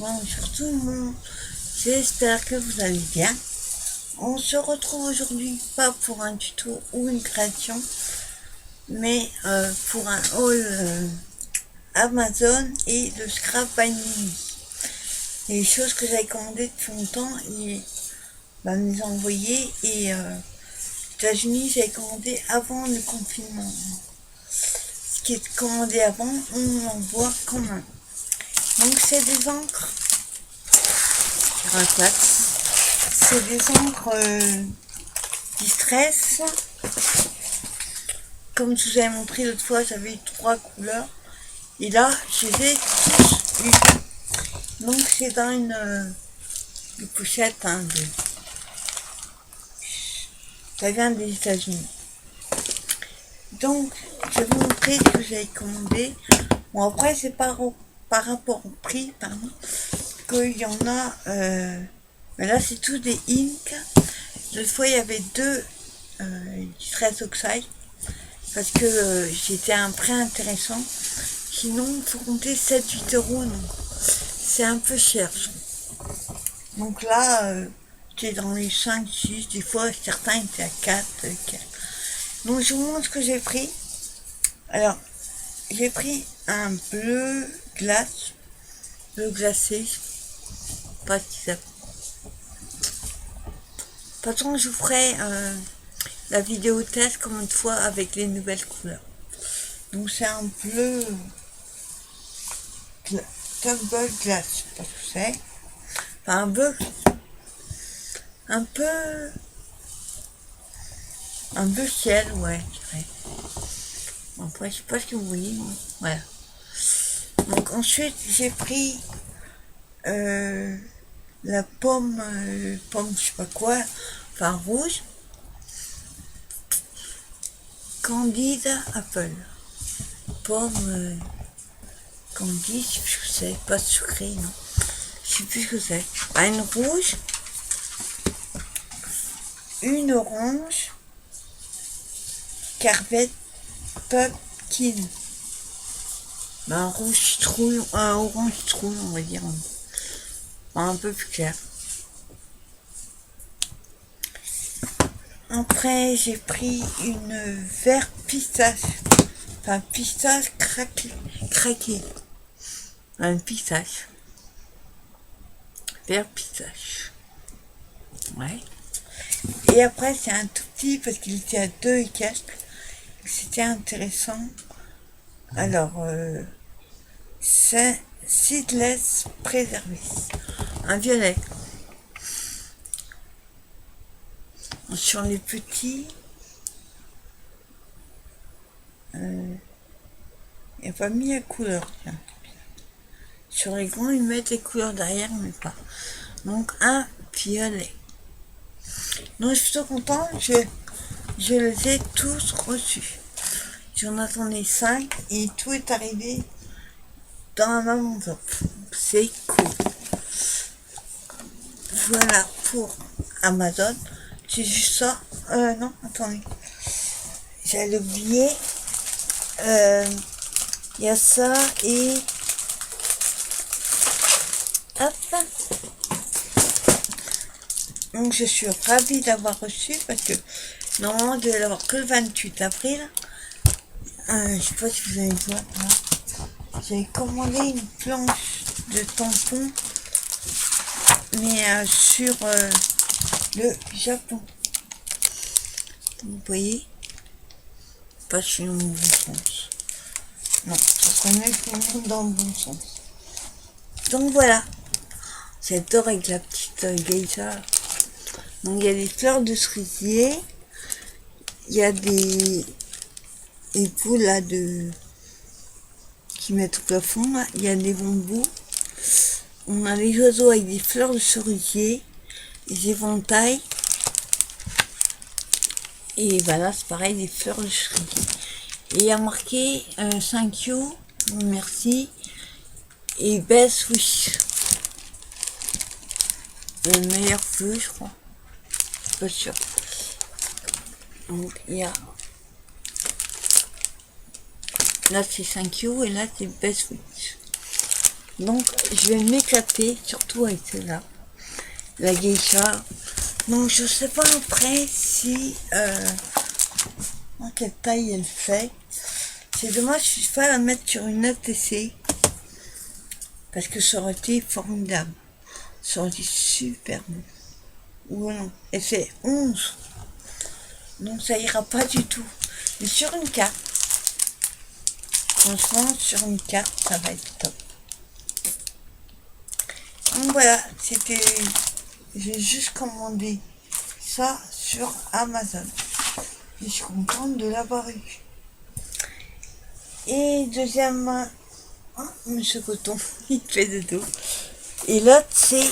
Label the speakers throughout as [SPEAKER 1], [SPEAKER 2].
[SPEAKER 1] Bonjour tout le monde, j'espère que vous allez bien. On se retrouve aujourd'hui pas pour un tuto ou une création, mais pour un haul Amazon et le Scrap by Mimi. Les choses que j'avais commandées depuis longtemps, ils me les ont envoyées et aux États-Unis j'avais commandé avant le confinement. Ce qui est commandé avant, on l'envoie quand même. Donc c'est des encres. C'est des encres Distress. Comme je vous avais montré l'autre fois, j'avais eu 3 couleurs. Et là, je les ai tous eu. Donc c'est dans une pochette. Ça vient des États-Unis. Donc, je vais vous montrer ce que j'ai commandé. Bon, après, c'est par rapport au prix, qu'il y en a. Mais là, c'est tout des ink. L'autre fois, il y avait 2 Distress Oxide. Parce que j'étais à un prix intéressant. Sinon, il faut compter 7-8 euros. C'est un peu cher. Donc là, j'étais dans les 5-6. Des fois, certains étaient à 4. Donc, je vous montre ce que j'ai pris. Alors, j'ai pris un bleu glace. Bleu glacé. Pas ce qu'il s'appelle. De toute façon, je vous ferai la vidéo test comme une fois avec les nouvelles couleurs. Donc c'est un bleu tumble glass, je sais pas ce que c'est. Enfin un bleu un bleu ciel, ouais, je dirais. Bon, après je sais pas ce que vous voyez, mais voilà. Donc ensuite j'ai pris la pomme je sais pas quoi, enfin rouge. Candide Apple. Pomme Candide, je sais plus ce que c'est, pas sucré, non. Je sais plus ce que c'est. Ah, une rouge, une orange, Carvette Pumpkin. Un rouge citrouille, un orange citrouille, on va dire. Un peu plus clair. Après, j'ai pris une vert pistache. Enfin, pistache craqué. Un pistache. Vert pistache. Ouais. Et après, c'est un tout petit parce qu'il était à 2 et quelques. C'était intéressant. Alors, c'est Seedless Préservé. Un violet. Sur les petits, il n'y a pas mis la couleur. Tiens. Sur les grands, ils mettent les couleurs derrière, mais pas. Donc, un violet. Donc, je suis plutôt content. Je les ai tous reçus. J'en attendais 5 et tout est arrivé dans la même enveloppe. C'est cool. Voilà pour Amazon. C'est juste ça. Non, attendez. J'allais oublier. Il y a ça et... Hop. Donc je suis ravie d'avoir reçu parce que normalement je devais l'avoir que le 28 avril. Je sais pas si vous allez voir là. J'avais commandé une planche de tampons mais sur le Japon. Vous voyez, pas chez le bon sens. Non, ça connaît tout le monde dans le bon sens. Donc voilà, j'adore avec la petite geisha. Donc il y a des fleurs de cerisier, il y a des boules là qui mettent au plafond, là. Il y a des bambous. On a les oiseaux avec des fleurs de cerisier, des éventails. Et voilà, c'est pareil, des fleurs de cerisier. Et il y a marqué thank you, merci, et best wish. Le meilleur vœu, je crois. Pas sûr. Donc il y a. Là c'est thank you et là c'est best wish. Donc je vais m'éclater, surtout avec celle-là, la geisha. Donc je sais pas après si en quelle taille elle fait. C'est dommage, je suis pas à la mettre sur une ATC parce que ça aurait été formidable. Ça aurait été super bon. Ou non, elle fait 11. Donc ça ira pas du tout. Mais sur une carte, franchement, sur une carte, ça va être top. Donc voilà, c'était... J'ai juste commandé ça sur Amazon. Je suis contente de l'avoir eu. Et deuxième... Oh, monsieur Coton, il fait de dos. Et l'autre, c'est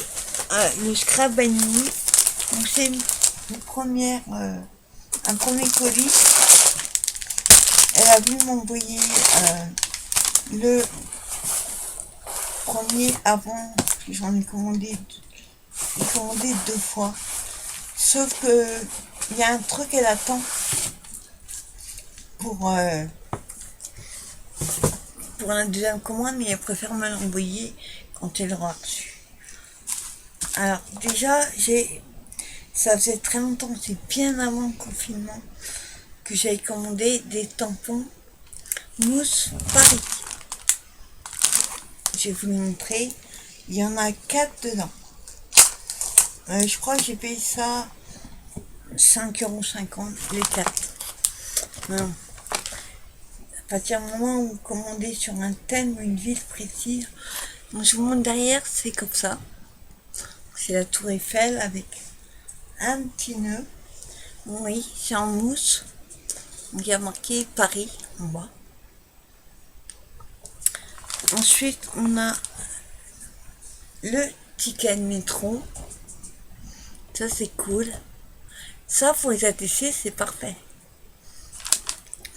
[SPEAKER 1] le Scrap Banini. Donc c'est une première... un premier colis. Elle a voulu m'envoyer le premier avant, j'en ai commandé 2 fois. Sauf que il y a un truc qu'elle attend pour la deuxième commande, mais elle préfère me l'envoyer quand elle aura reçu. Alors déjà, ça faisait très longtemps, c'est bien avant le confinement, que j'avais commandé des tampons Mousse Paris. Je vais vous le montrer. Il y en a 4 dedans. Je crois que j'ai payé ça 5,50 € les 4. Non. À partir du moment où vous commandez sur un thème ou une ville précise, donc je vous montre derrière, c'est comme ça. C'est la tour Eiffel avec un petit nœud. Oui, c'est en mousse. Donc il y a marqué Paris en bas. Ensuite, on a le ticket de métro. Ça, c'est cool. Ça, pour les ATC, c'est parfait.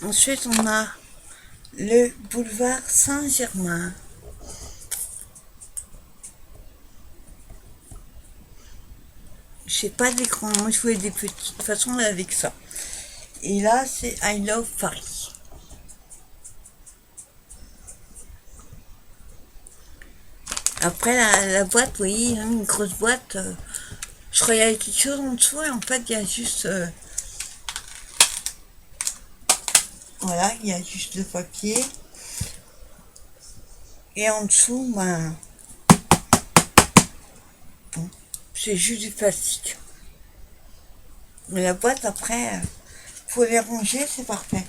[SPEAKER 1] Ensuite, on a le boulevard Saint-Germain. Je sais pas des grands, moi je voulais des petits. De toute façon, avec ça. Et là, c'est I Love Paris. Après, la boîte, vous voyez, une grosse boîte. Je croyais qu'il y avait quelque chose en dessous et en fait, il y a juste... voilà, il y a juste le papier. Et en dessous, ben... bon, c'est juste du plastique. Mais la boîte, après, pour les ranger, c'est parfait.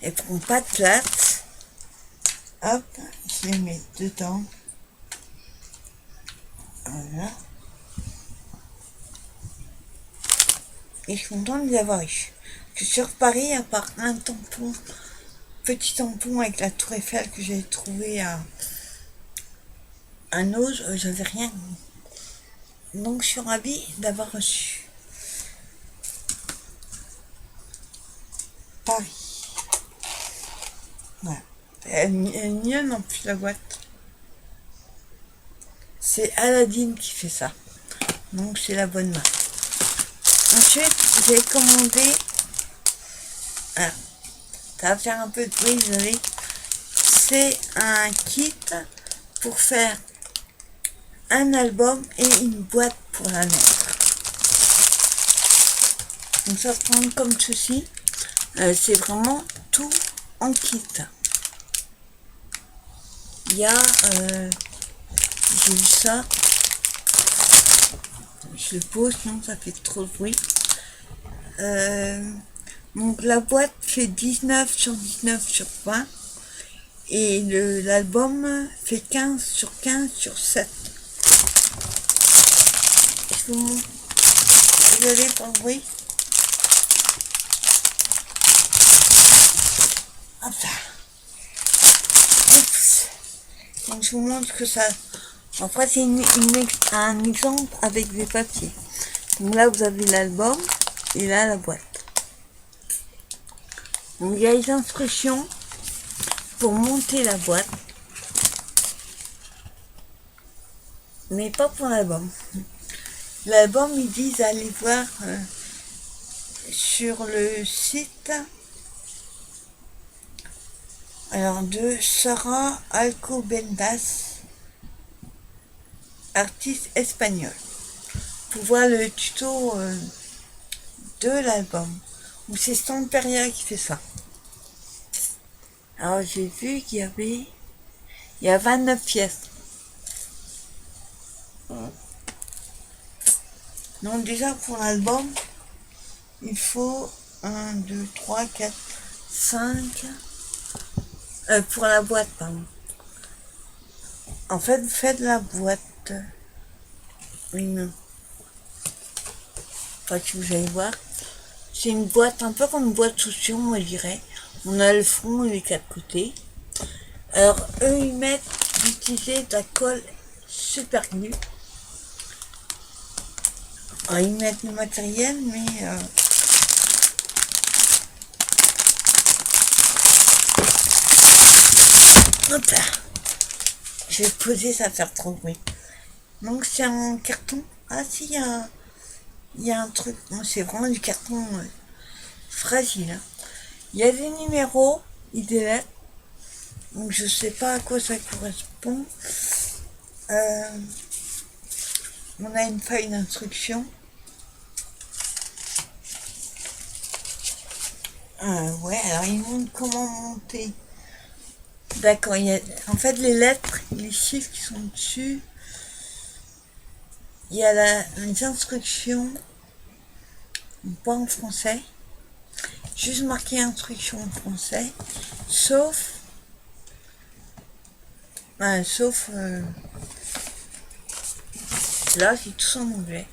[SPEAKER 1] Elle prend pas de place. Hop, je les mets dedans. Voilà. Et je suis contente de les avoir eu. Que sur Paris, à part un tampon, petit tampon avec la tour Eiffel que j'avais trouvé à un Auge, j'avais rien. Donc je suis ravie d'avoir reçu. Paris. Voilà. Elle mignonne en plus la boîte. C'est Aladdin qui fait ça. Donc c'est la bonne marque. Ensuite, j'ai commandé... Ah, ça va faire un peu de bruit, désolé. C'est un kit pour faire un album et une boîte pour la mettre. Donc ça se prend comme ceci. C'est vraiment tout en kit. Il y a... j'ai vu ça. Je le pose, sinon ça fait trop de bruit. Donc la boîte fait 19 sur 19 sur 20. Et l'album fait 15 sur 15 sur 7. Je vous montre. Désolé pour le bruit. Hop là. Oups. Donc je vous montre que ça... Après c'est un exemple avec des papiers. Donc là vous avez l'album et là la boîte. Donc il y a les instructions pour monter la boîte. Mais pas pour l'album. L'album, ils disent aller voir sur le site alors de Sarah Alcobendas. artiste espagnol. Pour voir le tuto de l'album. Ou c'est Stamperia qui fait ça. Alors j'ai vu qu'il y a 29 pièces. Donc déjà pour l'album, il faut 1, 2, 3, 4, 5. Pour la boîte, pardon. En fait, vous faites la boîte. Une. Enfin, que vous allez voir. C'est une boîte, un peu comme une boîte soution, moi je dirais. On a le fond et les quatre côtés. Alors, eux, ils mettent d'utiliser de la colle super glue. Alors, ils mettent le matériel, mais... Hop là. Je vais poser, ça va faire trop de bruit. Donc, c'est en carton. Ah, si, il y a un truc. Bon, c'est vraiment du carton fragile. Hein. Il y a des numéros, des lettres. Donc, je sais pas à quoi ça correspond. On a une feuille d'instruction. Ouais, alors ils montrent comment monter. D'accord, en fait les lettres, les chiffres qui sont dessus. Il y a les instructions, pas en français. Juste marqué instruction en français. Sauf là, c'est tout en anglais.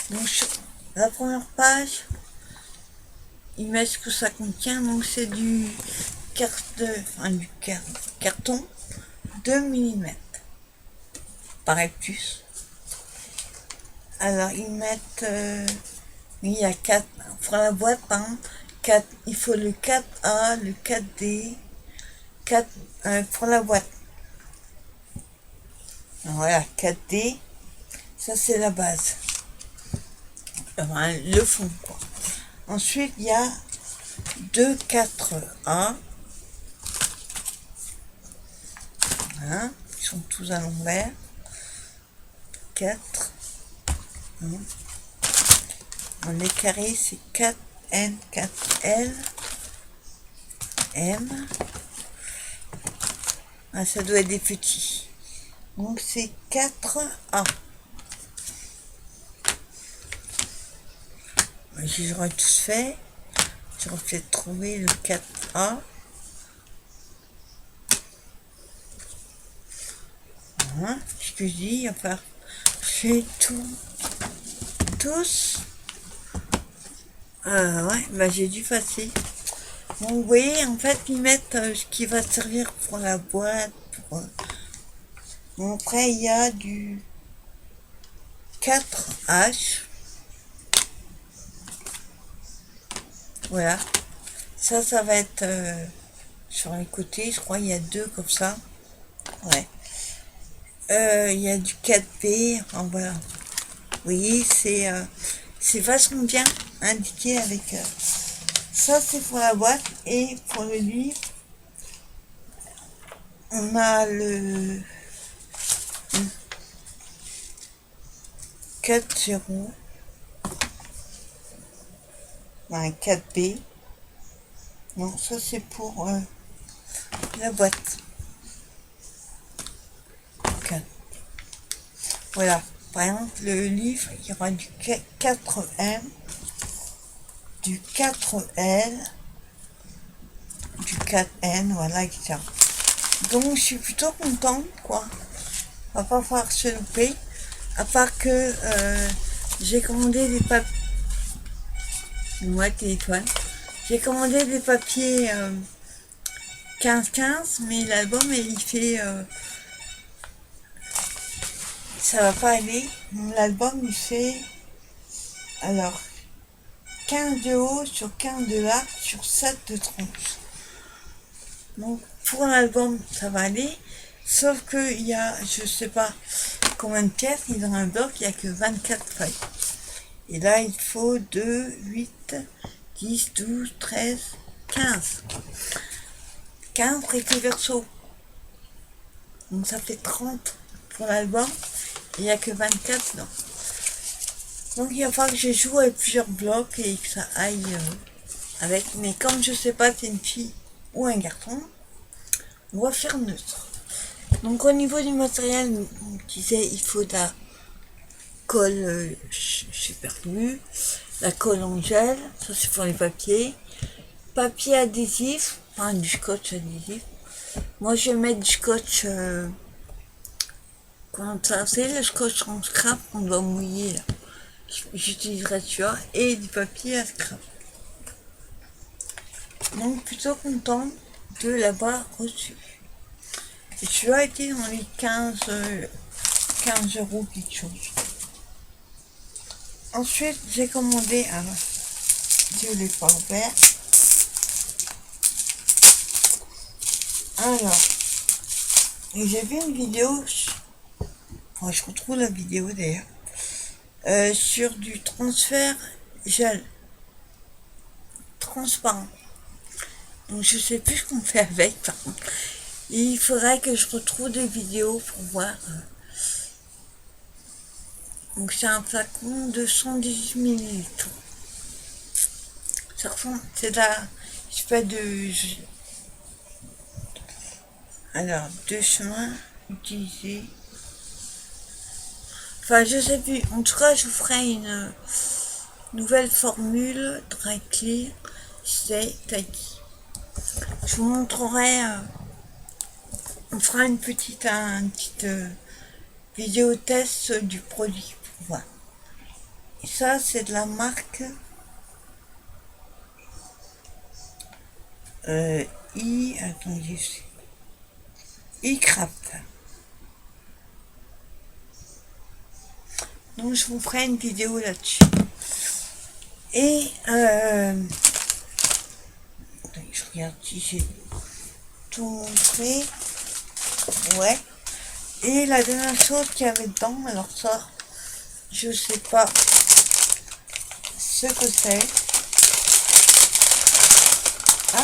[SPEAKER 1] Donc sur la première page, ils mettent ce que ça contient. Donc c'est du carton 2 mm par rectus. Alors ils mettent il y a 4 pour la boîte par exemple, 4, il faut le 4A, le 4D, 4 pour la boîte. Alors, voilà, 4D, ça c'est la base. Enfin, le fond quoi. Ensuite il y a 2 4A. Voilà, ils sont tous à l'envers. 4. Les carrés, c'est 4N, 4L, M. Ah, ça doit être des petits. Donc, c'est 4A. Si j'aurais tous fait, j'aurais peut-être trouvé le 4A. Voilà, ce que je dis, enfin, c'est tous. Ouais, bah j'ai dû passer. Donc vous voyez, en fait, ils mettent ce qui va servir pour la boîte. Bon, après, il y a du 4H. Voilà. Ça va être sur les côtés. Je crois il y a 2 comme ça. Ouais. Il y a du 4B. Enfin, voilà. Vous voyez, c'est vachement bien indiqué avec... ça, c'est pour la boîte. Et pour le livre, on a le 4-0. Un 4B. Non, ça, c'est pour la boîte. 4. Voilà. Par exemple, le livre, il y aura du 4M, du 4L, du 4N, voilà, etc. Donc, je suis plutôt contente, quoi. On va pas falloir se louper. À part que j'ai commandé des papiers. Moi, téléphone. J'ai commandé des papiers 15-15, mais l'album, il fait... ça va pas aller. L'album, il fait... Alors, 15 de haut sur 15 de large sur 7 de tronche. Donc pour l'album ça va aller, sauf que il y a je sais pas combien de pièces, et dans un bloc il n'y a que 24 feuilles. Et là il faut 2, 8, 10, 12, 13, 15. 15 recto verso. Donc ça fait 30. pour l'album. Il n'y a que 24 dedans. Donc il va falloir que je joue avec plusieurs blocs et que ça aille avec. Mais comme je sais pas si c'est une fille ou un garçon, on va faire neutre. Donc au niveau du matériel, on disait il faut de la colle super glue, la colle en gel, ça c'est pour les papiers, papier adhésif, enfin du scotch adhésif. Moi je vais mettre du scotch, comment ça c'est le scotch en scrap, on doit mouiller là. J'utiliserai celui-là et du papier à scrap. Donc plutôt content de l'avoir reçu. Et celui-là a été dans les 15 euros quelque chose. Ensuite j'ai commandé, alors je ne l'ai pas ouvert. Alors, j'ai vu une vidéo, je retrouve la vidéo d'ailleurs, sur du transfert gel transparent. Donc je sais plus ce qu'on fait avec, par contre. Il faudrait que je retrouve des vidéos pour voir. Donc c'est un flacon de 118 ml. Ça ressemble, c'est la, je fais de, alors deux chemins utilisés. Enfin je sais plus. En tout cas je vous ferai une nouvelle formule dry clear. C'est Taiki. Je vous montrerai. On fera une petite vidéo test du produit pour voir. Et ça, c'est de la marque attendez, iCraft. Donc, je vous ferai une vidéo là-dessus. Et attendez, je regarde si j'ai tout montré. Ouais. Et la dernière chose qu'il y avait dedans, alors ça, je sais pas ce que c'est. Ah,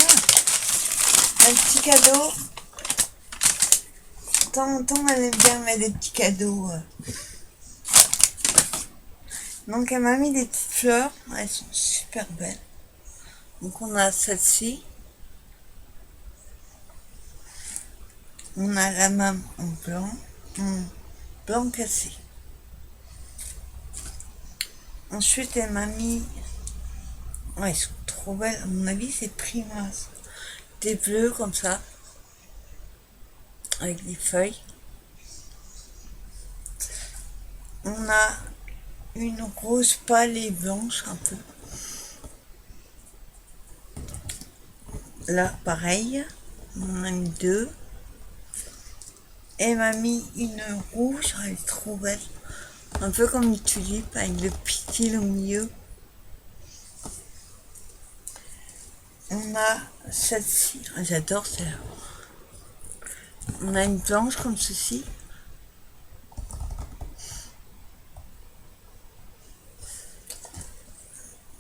[SPEAKER 1] un petit cadeau. De temps en temps, elle aime bien mettre des petits cadeaux. Donc elle m'a mis des petites fleurs, elles sont super belles. Donc on a celle-ci. On a la même en blanc cassé. Ensuite elle m'a mis, ouais, elles sont trop belles, à mon avis c'est Primas. Des bleus comme ça, avec des feuilles. On a une rose pâle et blanche un peu. Là pareil, on en a mis deux. Elle m'a mis une rouge, elle est trop belle. Un peu comme une tulipe avec le pistil au milieu. On a celle-ci, j'adore celle-là. On a une blanche comme ceci.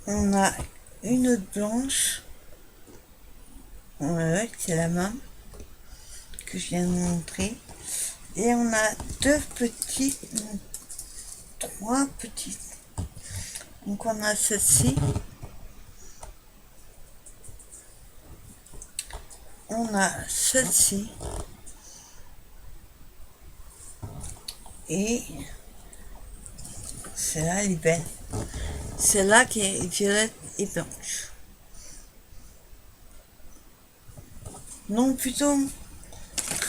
[SPEAKER 1] On a une autre blanche. Ouais, c'est la même que je viens de montrer. Et on a deux petites, trois petites. Donc on a celle-ci. On a celle-ci. Et celle-là, elle est belle. Celle-là qui est violette et blanche. Donc plutôt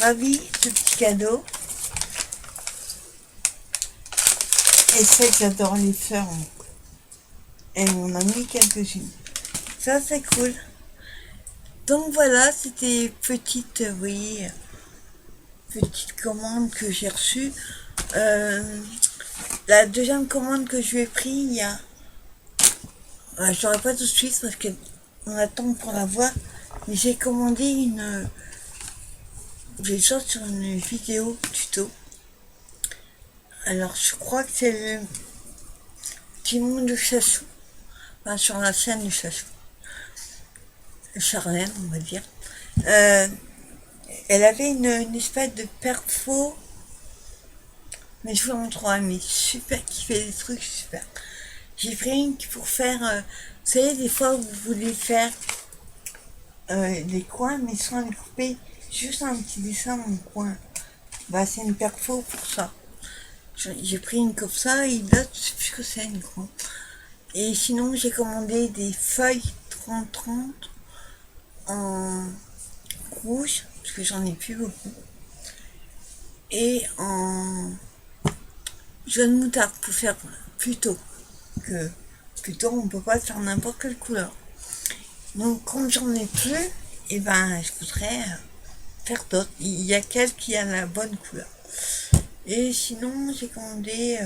[SPEAKER 1] ravi ce petit cadeau. Et c'est que j'adore les fleurs. Et on a mis quelques-unes. Ça c'est cool. Donc voilà, c'était petite, vous voyez, petite commande que j'ai reçue. La deuxième commande que je lui ai pris, il y a... je l'aurai pas tout de suite parce qu'on attend pour la voir. Mais j'ai commandé une... Je vais sortir sur une vidéo tuto. Alors je crois que c'est le petit monde de Chachou. Enfin, sur la scène de Chachou. Charlène, on va dire. Elle avait une espèce de perfo mais je vous montrerai, mais super, qui fait des trucs super. J'ai pris une pour faire, vous savez, des fois vous voulez faire des coins, mais sans les couper, juste un petit dessin en coin. Bah, c'est une perfo pour ça. J'ai pris une comme ça, il date, je sais plus ce que c'est, une grande. Et sinon, j'ai commandé des feuilles 30-30 en rouge, parce que j'en ai plus beaucoup. Et en jaune moutarde pour faire plutôt que plutôt on peut pas faire n'importe quelle couleur. Donc comme j'en ai plus, et ben je voudrais faire d'autres. Il y a qu'elle qui a la bonne couleur. Et sinon j'ai commandé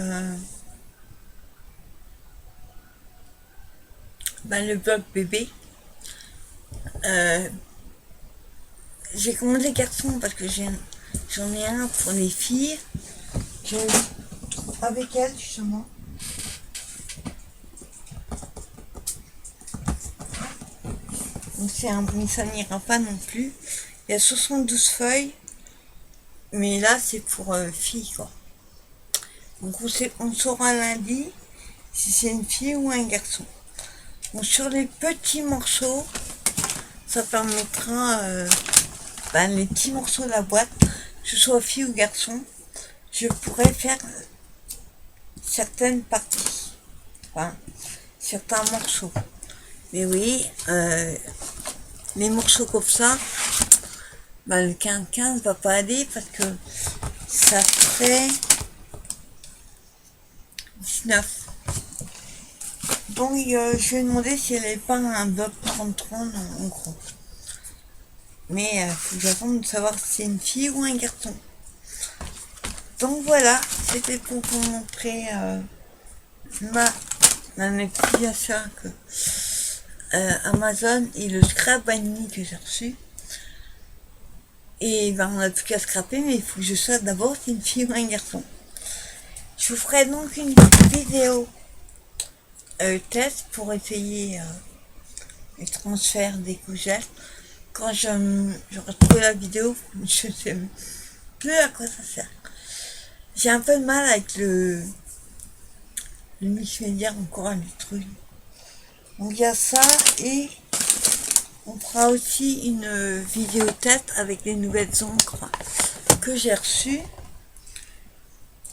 [SPEAKER 1] le bloc bébé. J'ai commandé garçon parce que j'en ai un pour les filles. J'ai avec elle justement. Donc c'est un, mais ça n'ira pas non plus. Il y a 72 feuilles, mais là c'est pour filles quoi. Donc on saura lundi si c'est une fille ou un garçon. Donc sur les petits morceaux, ça permettra les petits morceaux de la boîte, que ce soit fille ou garçon, je pourrais faire certaines parties, enfin certains morceaux. Mais oui, les morceaux comme ça, le 15-15 va pas aller parce que ça fait 19. Donc je lui ai demandé si elle n'avait pas un bloc 30-30 en gros. Mais faut que j'attende de savoir si c'est une fille ou un garçon. Donc voilà, c'était pour vous montrer mes petits achats que Amazon et le scrap vanille que j'ai reçu. Et on n'a plus qu'à scraper, mais il faut que je sache d'abord si c'est une fille ou un garçon. Je vous ferai donc une vidéo test pour essayer le transfert des couchettes. Quand j'aurai trouvé la vidéo, je ne sais plus à quoi ça sert. J'ai un peu de mal avec le mix-média, encore un truc. Donc il y a ça, et on fera aussi une vidéo test avec les nouvelles encres que j'ai reçues.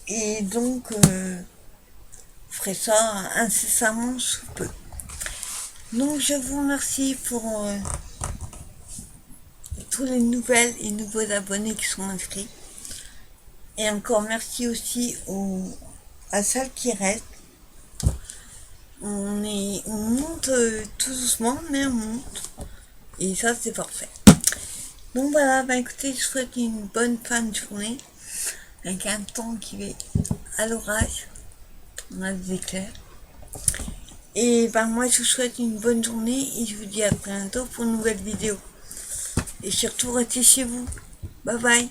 [SPEAKER 1] Et donc je ferai ça incessamment sous peu. Donc je vous remercie pour tous les nouvelles et nouveaux abonnés qui sont inscrits. Et encore merci aussi à celles qui restent. On monte tout doucement, mais on monte. Et ça, c'est parfait. Donc voilà, écoutez, je vous souhaite une bonne fin de journée. Avec un temps qui est à l'orage. On a des éclairs. Et moi, je vous souhaite une bonne journée et je vous dis à bientôt pour une nouvelle vidéo. Et surtout, restez chez vous. Bye bye.